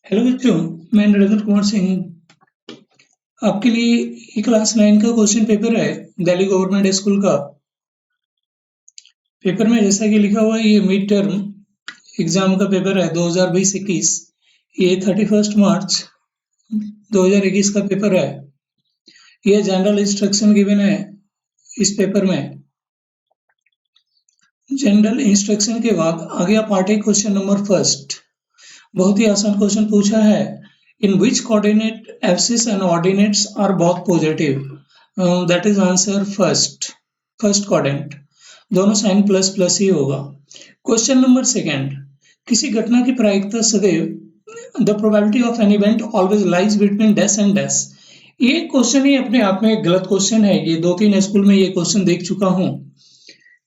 Hello बच्चों, मैं नरेंद्र कुमार सिंह आपके लिए ये क्लास 9 का क्वेश्चन पेपर है दिल्ली गवर्नमेंट स्कूल का। पेपर में जैसा कि लिखा हुआ है ये मिड टर्म एग्जाम का पेपर है 2020-21। ये 31 मार्च 2021 का पेपर है। ये जनरल इंस्ट्रक्शन गिवन है इस पेपर में। जनरल इंस्ट्रक्शन के बाद आ गया part A question number first. बहुत ही आसान क्वेश्चन पूछा है। In which coordinate axis and ordinates are both positive, that is answer first coordinate. दोनों साइन प्लस प्लस ही होगा। क्वेश्चन नंबर सेकंड, किसी घटना की प्रायिकता सदैव the probability of an event always lies between dash and dash. ये question ही अपने आप में एक गलत क्वेश्चन है। ये 2-3 स्कूल में ये क्वेश्चन देख चुका हूं,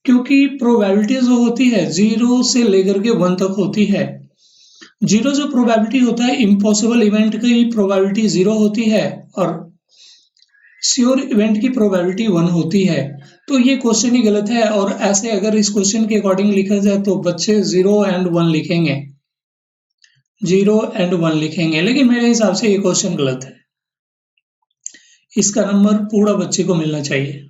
क्योंकि प्रोबेबिलिटी जो होती है 0 से लेकर के 1 तक होती है। 0 जो प्रोबेबिलिटी होता है इम्पॉसिबल इवेंट की प्रोबेबिलिटी 0 होती है और श्योर इवेंट की प्रोबेबिलिटी 1 होती है। तो ये क्वेश्चन ही गलत है। और ऐसे अगर इस क्वेश्चन के अकॉर्डिंग लिखा जाए तो बच्चे 0 एंड 1 लिखेंगे, 0 एंड 1 लिखेंगे, लेकिन मेरे हिसाब से ये क्वेश्चन गलत है। इसका नंबर पूरा बच्चे को मिलना चाहिए,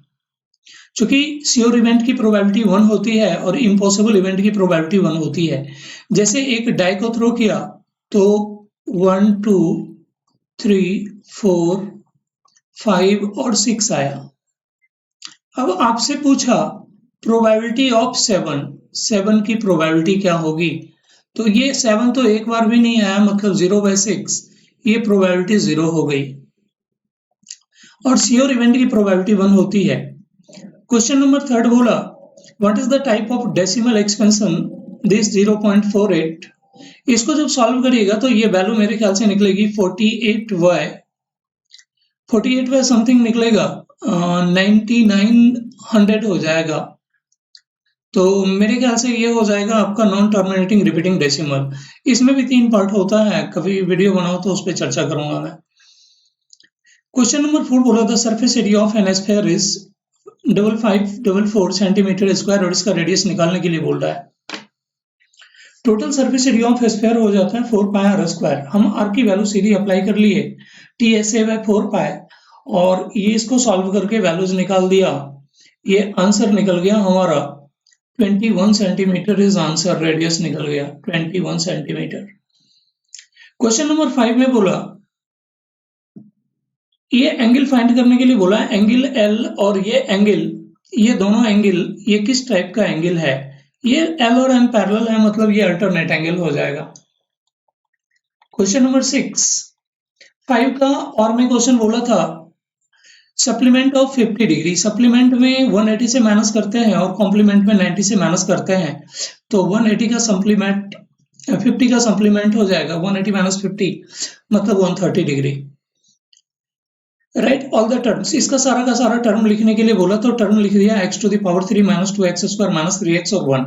क्योंकि श्योर इवेंट की प्रोबेबिलिटी 1 होती है और इम्पॉसिबल इवेंट की प्रोबेबिलिटी 1 होती है। जैसे एक डाई को थ्रो किया तो 1 2 3 4 5 और 6 आया। अब आपसे पूछा प्रोबेबिलिटी ऑफ 7 की प्रोबेबिलिटी क्या होगी, तो ये 7 तो एक बार भी नहीं आया, मतलब 0/6, ये प्रोबेबिलिटी 0 हो गई। और श्योर इवेंट की प्रोबेबिलिटी 1 होती है। क्वेश्चन नंबर थर्ड बोला what is the type of decimal expansion this 0.48। इसको जब सॉल्व करिएगा तो ये वैल्यू मेरे ख्याल से निकलेगी 48y समथिंग निकलेगा, 9900 हो जाएगा। तो मेरे ख्याल से ये हो जाएगा आपका नॉन टर्मिनेटिंग रिपीटिंग डेसिमल। इसमें भी 3 पार्ट होता है, कभी वीडियो बनाओ तो उस पर चर्चा करूंगा मैं। क्वेश्चन नंबर 4 बोला the surface area of an sphere is 5544 centimetre square और इसका रेडियस निकालने के लिए बोल रहा है। Total surface area of sphere हो जाता है 4 पाई आर स्क्वायर। हम आर की वैल्यू सीधी अप्लाई कर लिए, T S A by 4 pi, और ये इसको सॉल्व करके वैल्यूज निकाल दिया। ये आंसर निकल गया हमारा 21 सेंटीमीटर इज आंसर। रेडियस निकल गया 21 सेंटीमीटर। क्वेश्चन नंबर 5 में बोला ये एंगल फाइंड करने के लिए बोला एंगल एल और ये एंगल, ये दोनों एंगल ये किस टाइप का एंगल है। ये एल और एन पैरेलल है, मतलब ये अल्टरनेट एंगल हो जाएगा। क्वेश्चन नंबर 6 5 का और में क्वेश्चन बोला था सप्लीमेंट ऑफ 50 डिग्री। सप्लीमेंट में 180 से माइनस करते हैं और कॉम्प्लीमेंट में 90 से माइनस करते हैं, तो 180 का सप्लीमेंट 50 का सप्लीमेंट हो जाएगा 180 माइनस 50 मतलब 130 degree. Right all the terms. इसका सारा का सारा टर्म लिखने के लिए बोला तो टर्म लिख दिया x to the power 3 minus 2x square minus 3x और 1।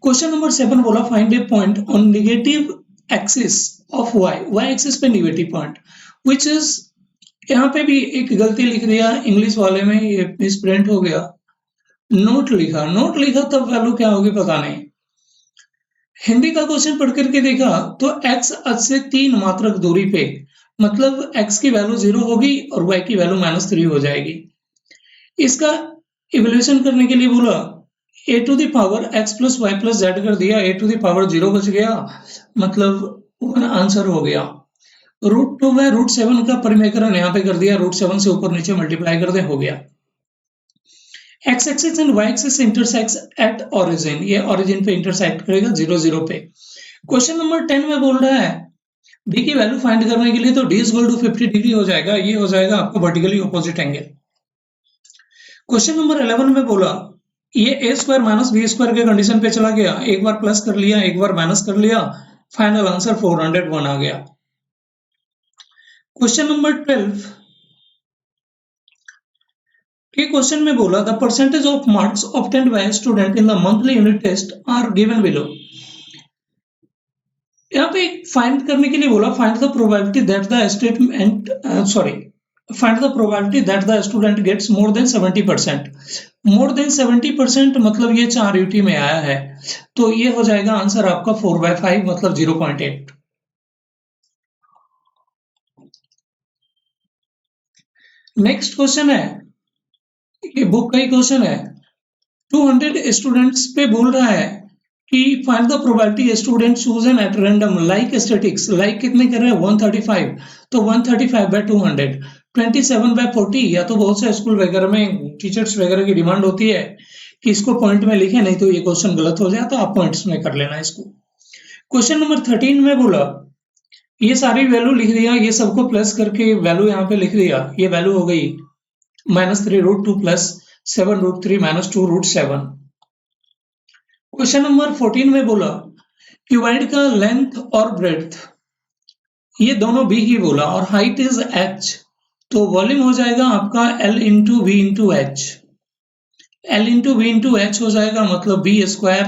क्वेश्चन नंबर 7 बोला find A point on negative axis of y axis पे नेगेटिव पॉइंट विच इज, यहाँ पे भी एक गलती लिख दिया इंग्लिश वाले में, ये मिसप्रिंट हो गया। नोट लिखा तब वैल्यू क्या होगी पता नहीं। हिंदी का क्वेश्चन पढ़ करके देखा तो x अक्ष से 3 मात्रक दूरी पे, मतलब x की वैल्यू 0 होगी और y की वैल्यू -3 हो जाएगी। इसका इवैल्यूएशन करने के लिए बोला a to the power x plus y plus z कर दिया, a टू द पावर 0 बच गया, मतलब 1 आंसर हो गया। √2 में √7 का परिमेकरण यहाँ पे कर दिया, √7 से ऊपर नीचे मल्टीप्लाई कर दे, हो गया। x axis and y axis intersects at origin, ये ओरिजिन पे इंटरसेक्ट करेगा 0 0 पे। क्वेश्चन नंबर 10 में बोल रहा है d की वैल्यू फाइंड करने के लिए तो d इक्वल टू 50 डिग्री हो जाएगा, ये हो जाएगा आपका vertically opposite angle. Question number 11 में बोला ये a square minus B square के कंडीशन पे चला गया, एक बार प्लस कर लिया एक बार माइनस कर लिया, फाइनल आंसर 401 आ गया। क्वेश्चन नंबर 12 के क्वेश्चन में बोला the percentage of marks obtained by student in the monthly unit test are given below. यहाँ पे फाइंड करने के लिए बोला find the probability that the statement find the probability that the student gets more than 70%। More than 70% मतलब ये 4 UT में आया है, तो ये हो जाएगा आंसर आपका 4/5 मतलब 0.8। नेक्स्ट क्वेश्चन है, ये बुक का ही क्वेश्चन है। 200 स्टूडेंट्स पे बोल रहा है कि find the probability student chosen at random like statics. Like कितने कर रहे हैं 135, तो 135/200, 27/40। या तो बहुत से स्कूल वगैरह में टीचर्स वगैरह की डिमांड होती है कि इसको पॉइंट में लिखे, नहीं तो ये क्वेश्चन गलत हो जाए, तो आप पॉइंट्स में कर लेना इसको। क्वेश्चन नंबर 13 में बोला ये सारी वैल्यू लिख दिया, ये सबको प्लस करके वैल्यू यहाँ पे लिख दिया। ये वैल्यू हो गई -3√2 प्लस 7√3 -2√7। क्वेश्चन नंबर 14 में बोला क्यूबॉइड का लेंथ और ब्रेड्थ ये दोनों भी ही बोला, और हाइट इज h, तो वॉल्यूम हो जाएगा आपका L into V into H. L into V into H हो जाएगा, मतलब B square,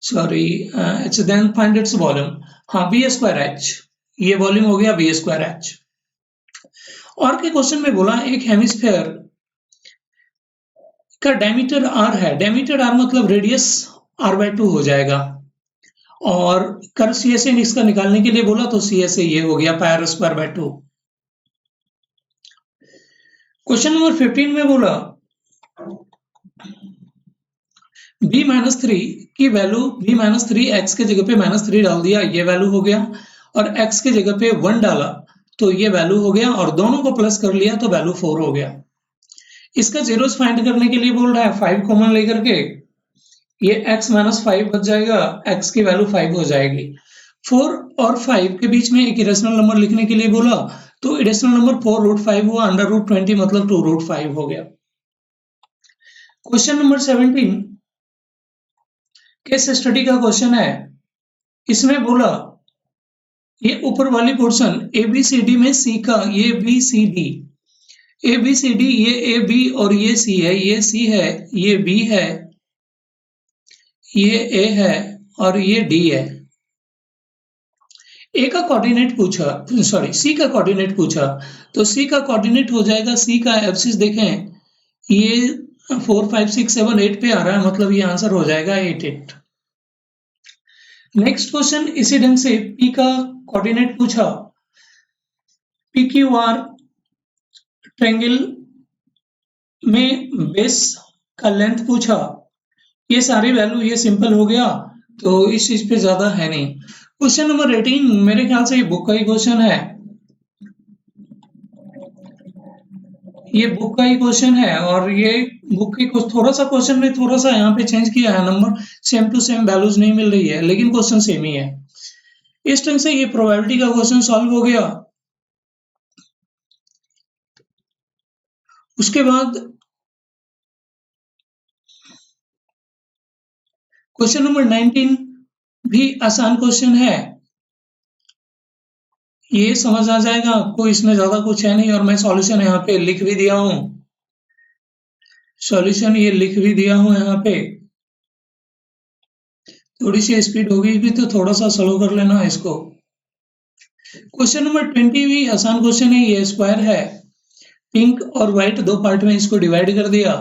sorry H, then find its volume. हाँ, बी स्क्वायर एच, ये वॉल्यूम हो गया बी स्क्वायर एच। और के क्वेश्चन में बोला एक हेमिस्फेयर का डायमीटर r है। डायमीटर r मतलब रेडियस r/2 हो जाएगा, और कर CSA इसका निकालने के लिए बोला, तो CSA ये हो गया πr²/2। क्वेश्चन नंबर 15 में बोला b-3 की वैल्यू, b-3 x के जगह पे -3 डाल दिया, ये वैल्यू हो गया, और x के जगह पे 1 डाला तो ये वैल्यू हो गया, और दोनों को प्लस कर लिया तो वैल्यू 4 हो गया। इसका जीरोस फाइंड करने के लिए बोल रहा है 5 कॉमन लेकर के, ये x -5 बच जाएगा, x की वैल्यू 5 हो जाएगी। 4 और 5 के बीच में एक इरेशनल नंबर लिखने के लिए बोला, तो इरेशनल नंबर 4√5 हुआ, √20 मतलब 2√5 हो गया। क्वेश्चन नंबर 17 केस स्टडी का क्वेश्चन है। इसमें बोला ये ऊपर वाली पोर्शन ABCD में C का, ये BCD, ABCD, ये AB और ये C है, ये C है, ये B है, ये A है, और ये D है। A का कोऑर्डिनेट पूछा, सॉरी C का कोऑर्डिनेट पूछा, तो C का कोऑर्डिनेट हो जाएगा, C का एब्सिस देखें, ये 4 5 6 7 8 पे आ रहा है, मतलब ये आंसर हो जाएगा 8 8। नेक्स्ट क्वेश्चन इसी ढंग से P का कोऑर्डिनेट पूछा, PQR ट्रायंगल में बेस का लेंथ पूछा, ये सारी वैल्यू, ये सिंपल हो गया, तो इस चीज पे ज्यादा है नहीं। क्वेश्चन नंबर 18 मेरे ख्याल से ये बुक का ही क्वेश्चन है, ये बुक का ही क्वेश्चन है, और ये बुक के कुछ थोड़ा सा क्वेश्चन में थोड़ा सा यहाँ पे चेंज किया है, number same to same values नहीं मिल रही है, लेकिन क्वेश्चन सेम ही है। इस ढंग से ये प्रोबेबिलिटी का क्वेश्चन सॉल्व हो गया। उसके बाद क्वेश्चन नंबर 19 भी आसान क्वेश्चन है, ये समझ आ जाएगा आपको, इसमें ज्यादा कुछ है नहीं, और मैं सॉल्यूशन यहाँ पे लिख भी दिया हूं, सॉल्यूशन ये लिख भी दिया हूं यहाँ पे। थोड़ी सी स्पीड होगी भी तो थोड़ा सा स्लो कर लेना इसको। क्वेश्चन नंबर 20 भी आसान क्वेश्चन है, ये स्क्वायर है, पिंक और व्हाइट दो पार्ट में इसको डिवाइड कर दिया,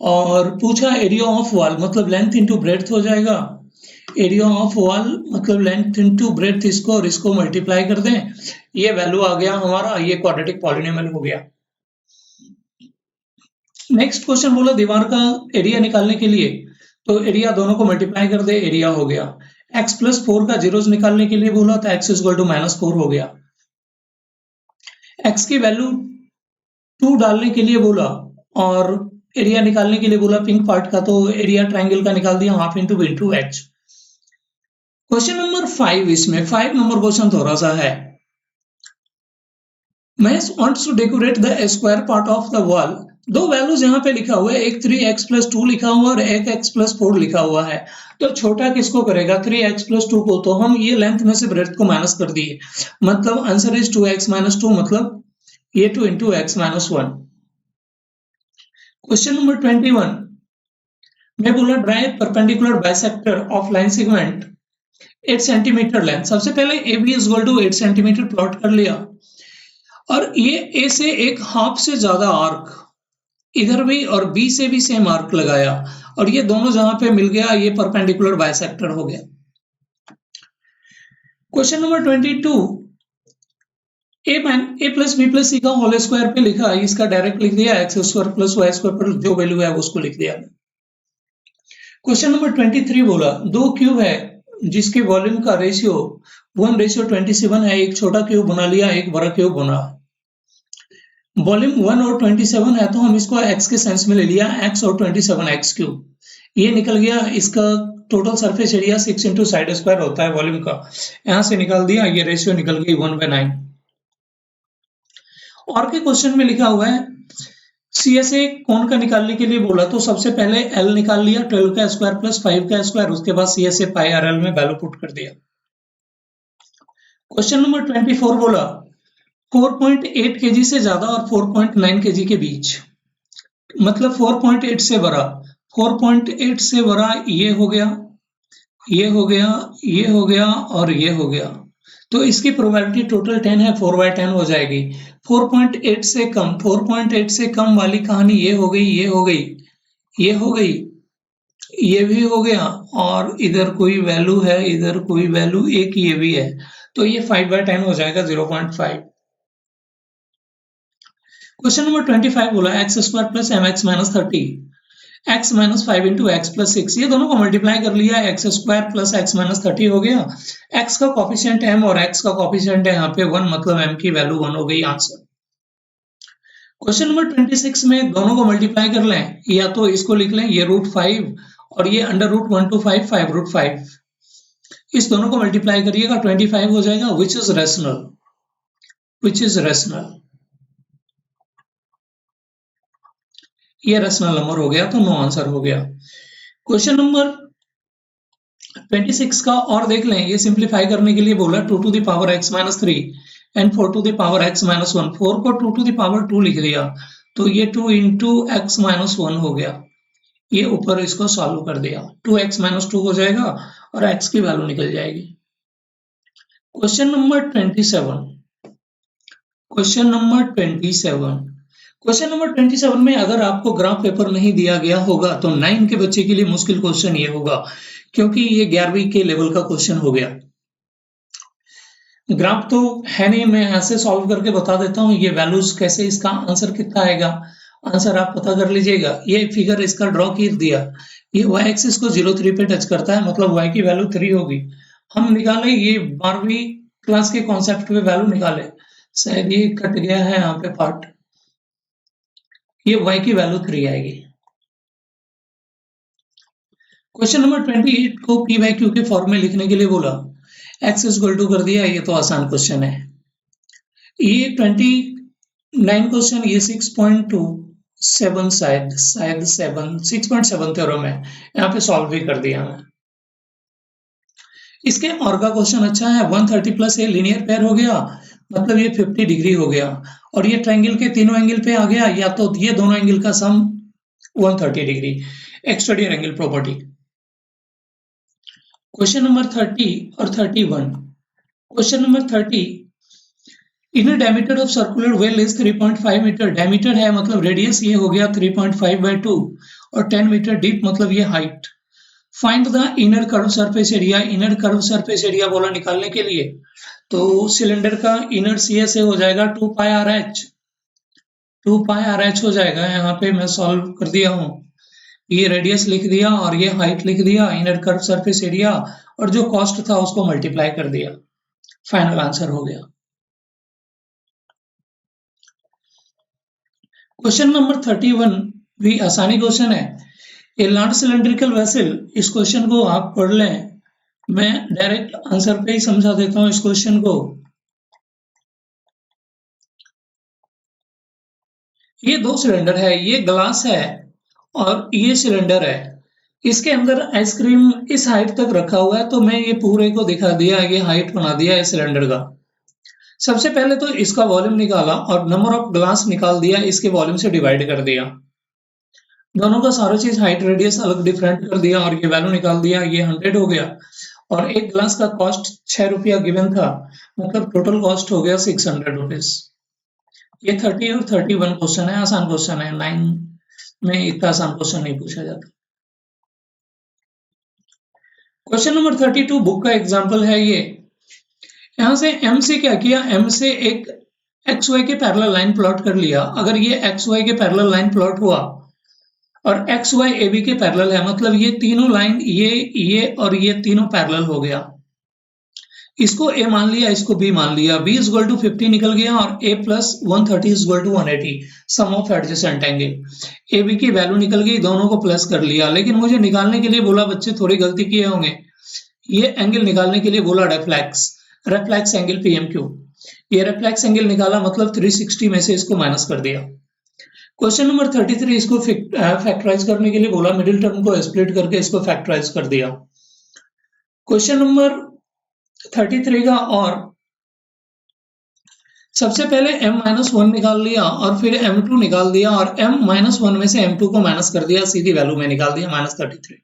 और पूछा एरिया ऑफ वॉल, मतलब लेंथ इंटू ब्रेड्थ हो जाएगा, एरिया ऑफ वॉल मतलब लेंथ इंटू ब्रेड्थ, इसको और इसको मल्टीप्लाई कर दें, ये वैल्यू आ गया हमारा, ये क्वाड्रेटिक पॉलिनोमियल हो गया। नेक्स्ट क्वेश्चन बोला दीवार का एरिया निकालने के लिए, तो एरिया दोनों को मल्टीप्लाई कर दे, एरिया हो गया। x + 4 का जीरोस निकालने के लिए बोला, तो x = -4 हो गया। x की वैल्यू 2 डालने के लिए बोला, और एरिया निकालने के लिए बोला पिंक पार्ट का, तो एरिया ट्रायंगल का निकाल दिया, half into B into H. Question number 5, इसमें 5 नंबर क्वेश्चन थोड़ा सा है। Mass wants to decorate the square part of the wall। दो वैल्यूज यहाँ पे लिखा हुआ है, एक 3x + 2 लिखा हुआ और एक x + 4 लिखा हुआ है, तो छोटा किसको करेगा 3x + 2 को, तो हम ये लेंथ में से ब्रेड्थ को माइनस कर दिए, मतलब आंसर इज 2x - 2, मतलब ये 2 × x - 1। क्वेश्चन नंबर 21 मैं बोला dry perpendicular bisector of line segment 8 centimetre length. सबसे पहले AB = 8 सेंटीमीटर प्लॉट कर लिया, और ये A से एक हाफ से ज्यादा आर्क इधर भी और B से भी सेम आर्क लगाया, और ये दोनों जहां पे मिल गया ये परपेंडिकुलर बाइसेक्टर हो गया। Question number 22 A plus B plus C का होल स्क्वायर पे लिखा, इसका डायरेक्ट लिख दिया, X square plus Y square पर जो वैल्यू है उसको लिख दिया। क्वेश्चन नंबर 23 बोला, दो क्यूब है जिसके वॉल्यूम का रेशियो 1:27 है, एक छोटा क्यूब बना लिया, एक बड़ा क्यूब बना। वॉल्यूम 1 और 27 है तो हम इसको x के सेंस में ले लिया, x और 27 x क्यूब। ये निकल गया, इसका total surface area 6 into side square होता है वॉल्यूम का, यहां से निकाल दिया, ये रेशियो निकल गई 1/9। और के क्वेश्चन में लिखा हुआ है CSA कोण का निकालने के लिए बोला, तो सबसे पहले L निकाल लिया, 12 का स्क्वायर प्लस 5 का स्क्वायर, उसके बाद CSA पाई RL में वैल्यू पुट कर दिया। क्वेश्चन नंबर 24 बोला 4.8 केजी से ज्यादा और 4.9 केजी के बीच, मतलब 4.8 से बड़ा, 4.8 से बड़ा ये हो गया, ये हो गया, ये हो गया और ये हो गया, तो इसकी प्रोबेबिलिटी टोटल 10 है, 4/10 हो जाएगी। 4.8 से कम, 4.8 से कम वाली कहानी ये हो गई, ये हो गई, ये हो गई, ये भी हो गया, और इधर कोई वैल्यू है, इधर कोई वैल्यू, एक ये भी है, तो ये 5/10 हो जाएगा, 0.5। क्वेश्चन नंबर 25 बोला x square plus mx minus 30, x minus 5 into x plus 6, ये दोनों को मल्टीप्लाई कर लिया, x square plus x minus 30 हो गया, x का कॉफिशिएंट m और x का कॉफिशिएंट है यहाँ पे 1, मतलब m की वैल्यू 1 हो गई, आंसर। क्वेश्चन नंबर 26 में दोनों को मल्टीप्लाई कर लें, या तो इसको लिख लें, ये √5 और ये √1 to 5, 5√5, इस दोनों को मल्टीप्लाई करिएगा, 25 हो जाएगा, which is rational, which is rational, ये रेशनल नंबर हो गया, तो नो आंसर हो गया। क्वेश्चन नंबर 26 का और देख लें, ये सिंप्लीफाई करने के लिए बोला 2 to the power x minus 3 and 4 to the power x minus 1, 4 को 2 to the power 2 लिख दिया, तो ये 2 into x minus 1 हो गया, ये ऊपर इसको सॉल्व कर दिया, 2x minus 2 हो जाएगा और x की वैल्यू निकल जाएगी। Question number 27, question number 27, question number 27 में अगर आपको ग्राफ पेपर नहीं दिया गया होगा तो 9 के बच्चे के लिए मुश्किल क्वेश्चन ये होगा, क्योंकि ये 11वीं के लेवल का क्वेश्चन हो गया। ग्राफ तो है नहीं, मैं ऐसे सॉल्व करके बता देता हूँ, ये वैल्यूज कैसे, इसका आंसर कितना आएगा, आंसर आप पता कर लीजिएगा। ये फिगर इसका ड्रॉ कर दिया, ये y एक्सिस को 0.3 पे टच करता है, मतलब y की वैल्यू 3 होगी। हम निकाले, ये 12वीं क्लास के कॉन्सेप्ट पे वैल्यू निकाले, शायद ये कट गया है यहाँ पे पार्ट, ये y की वैल्यू 3 आएगी। क्वेश्चन नंबर 28 को p बाई क्यू के फॉर्म में लिखने के लिए बोला, x इक्वल टू कर दिया, ये तो आसान क्वेश्चन है। ये 29 क्वेश्चन, ये 6.27 शायद 6.7 थ्योरम है, यहाँ पे सॉल्व भी कर दिया मैं। इसके और का क्वेश्चन अच्छा है, 130 प्लस ए लीनियर पेयर हो गया, मतलब ये 50 डिग्री हो गया, और ये ट्रायंगल के तीनों एंगल पे आ गया, या तो ये दोनों एंगल का sum 130 degree, exterior angle property. Question number 30 और 31, question number 30, inner diameter of circular well is 3.5 metre, diameter है मतलब रेडियस ये हो गया 3.5/2 और 10 मीटर डीप, मतलब ये height. Find the inner curve surface area, inner curve surface area बोला निकालने के लिए, तो सिलेंडर का इनर CSA हो जाएगा 2πRH, 2πRH हो जाएगा, यहाँ पे मैं सॉल्व कर दिया हूँ, ये रेडियस लिख दिया और ये हाइट लिख दिया, इनर कर्व सरफेस एरिया, और जो कॉस्ट था उसको मल्टीप्लाई कर दिया, फाइनल आंसर हो गया। क्वेश्चन नंबर 31 भी आसानी क्वेश्चन है, ए लार्ज सिलेंड्रिकल वेसल, इस क्वेश्चन को आप पढ़ लें, मैं डायरेक्ट आंसर पे ही समझा देता हूं इस क्वेश्चन को। ये दो सिलेंडर है, ये ग्लास है और ये सिलेंडर है, इसके अंदर आइसक्रीम इस हाइट तक रखा हुआ है, तो मैं ये पूरे को दिखा दिया, ये हाइट बना दिया है सिलेंडर का। सबसे पहले तो इसका वॉल्यूम निकाला और नंबर ऑफ ग्लास निकाल दिया, इसके वॉल्यूम से डिवाइड कर दिया, दोनों का सारा चीज हाइट रेडियस अलग डिफरेंट कर दिया और ये वैल्यू निकाल दिया, ये 100 हो गया, और एक ग्लास का कॉस्ट 6 रुपया गिवन था, मतलब टोटल कॉस्ट हो गया 600 रुपीज। ये 30 और 31 क्वेश्चन है, आसान क्वेश्चन है, 9 में इतना आसान क्वेश्चन नहीं पूछा जाता। क्वेश्चन नंबर 32 बुक का एग्जाम्पल है ये, यहां से m से क्या किया, m से एक एक्स वाई के पैरेलल लाइन प्लॉट कर लिया। अगर ये एक्स वाई के पैरेलल लाइन प्लॉट हुआ और एक्स वाई ए बी के पैरेलल है, मतलब ये तीनों लाइन ये और ये तीनों पैरेलल हो गया। इसको ए मान लिया, इसको बी मान लिया। बी इज इक्वल टू 50 निकल गया और A plus 130 is equal to 180, sum of adjacent angle. A B की वैल्यू निकल गई, दोनों को प्लस कर लिया। लेकिन मुझे निकालने के लिए बोला, बच्चे थोड़ी गलती किए होंगे, ये एंगल निकालने के लिए बोला रेफ्लेक्स एंगल पीएमक्यू। ये रेफ्लेक्स एंगल निकाला, मतलब 360 में से इसको माइनस कर दिया। क्वेश्चन नंबर 33, इसको फैक्टराइज करने के लिए बोला, मिडिल टर्म को स्प्लिट करके इसको फैक्टराइज कर दिया। क्वेश्चन नंबर 33 का और सबसे पहले m-1 निकाल लिया और फिर m2 निकाल दिया और m-1 में से m2 को माइनस कर दिया, सीधी वैल्यू में निकाल दिया -33।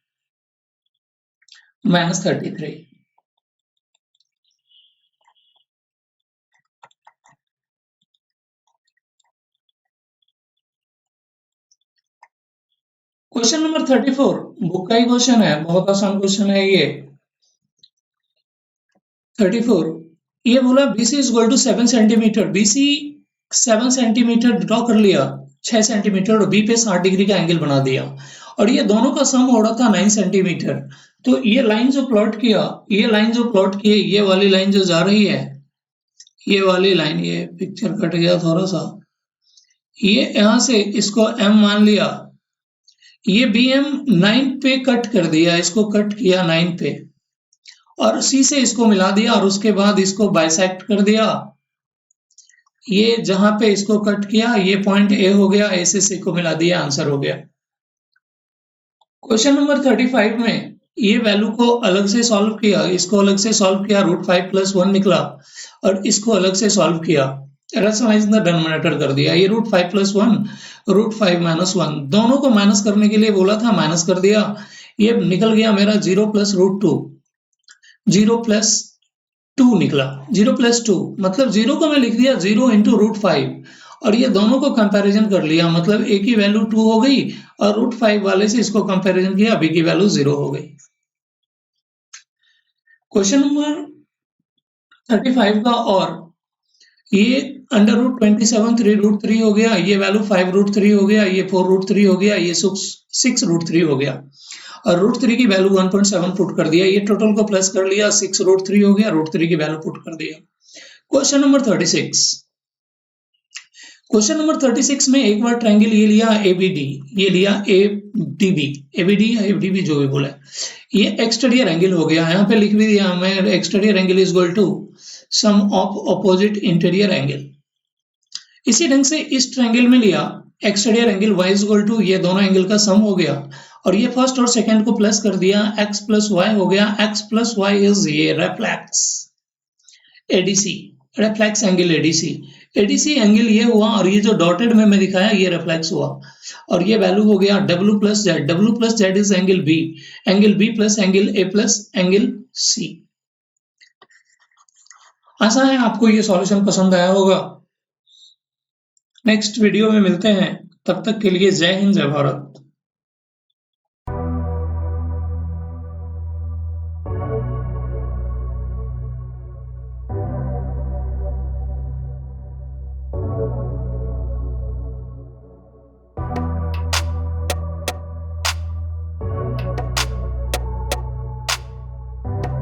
क्वेश्चन नंबर 34 बुक का ही क्वेश्चन है, बहुत आसान क्वेश्चन है ये। 34 ये बोला BC is equal to 7 centimetre. BC 7 centimetre draw कर लिया, 6 सेंटीमीटर, और B पे 60 डिग्री का एंगल बना दिया और ये दोनों का सम हो रहा था 9 सेंटीमीटर। तो ये लाइन जो प्लॉट किया, ये वाली लाइन जो जा रही है, ये वाली लाइन, ये पिक्चर कट गया थोड़ा सा, ये यहां से इसको M मान लिया, ये BM 9 पे कट कर दिया, इसको कट किया 9 पे और C से इसको मिला दिया और उसके बाद इसको बाइसेक्ट कर दिया। ये जहां पे इसको कट किया, ये पॉइंट A हो गया, A से C को मिला दिया, आंसर हो गया। क्वेश्चन नंबर 35 में ये वैल्यू को अलग से सॉल्व किया, इसको अलग से सॉल्व किया, √5 + 1 निकला और इसको अलग से सॉल्व किया, रैशनलाइज द डिनोमिनेटर कर दिया। ये √5 + 1, √5 - 1, दोनों को माइनस करने के लिए बोला था, माइनस कर दिया। ये निकल गया मेरा 0 + √2, 0 + 2 निकला, 0 + 2, मतलब 0 को मैं लिख दिया 0 × √5 और ये दोनों को कंपैरिजन कर लिया, मतलब A की वैल्यू 2 हो गई और √5 वाले से इसको कंपैरिजन किया, B की वैल्यू 0 हो गई। क्वेश्चन नंबर 35 का और ये √27 3√3 हो गया, ये वैल्यू 5√3 हो गया, ये 4√3 हो गया, ये 6√3 हो गया और √3 की वैल्यू 1.7 पुट कर दिया। ये टोटल को प्लस कर लिया, 6√3 हो गया, √3 की वैल्यू पुट कर दिया। क्वेश्चन नंबर 36, क्वेश्चन नंबर 36 में एक बार ट्रायंगल ये लिया ABD, ये लिया ADB, ABD या ADB जो भी बोला, ये एक्सटीरियर एंगल हो गया। यहाँ पे लिख भी दिया मैं, exterior angle is equal to sum of opposite interior angle. इसी ढंग से इस ट्रायंगल में लिया exterior angle y is equal to, ये दोनों एंगल का सम हो गया और ये फर्स्ट और सेकंड को प्लस कर दिया, x + y हो गया, x + y इज ये reflex ADC, reflex angle ADC angle ये हुआ और ये जो डॉटेड में मैं दिखाया ये रिफ्लेक्स हुआ और ये वैल्यू हो गया W + Z। W + Z is angle B + angle A + angle C। आशा है आपको ये सॉल्यूशन पसंद आया होगा। नेक्स्ट वीडियो में मिलते हैं, तब तक के लिए जय हिंद, जय भारत।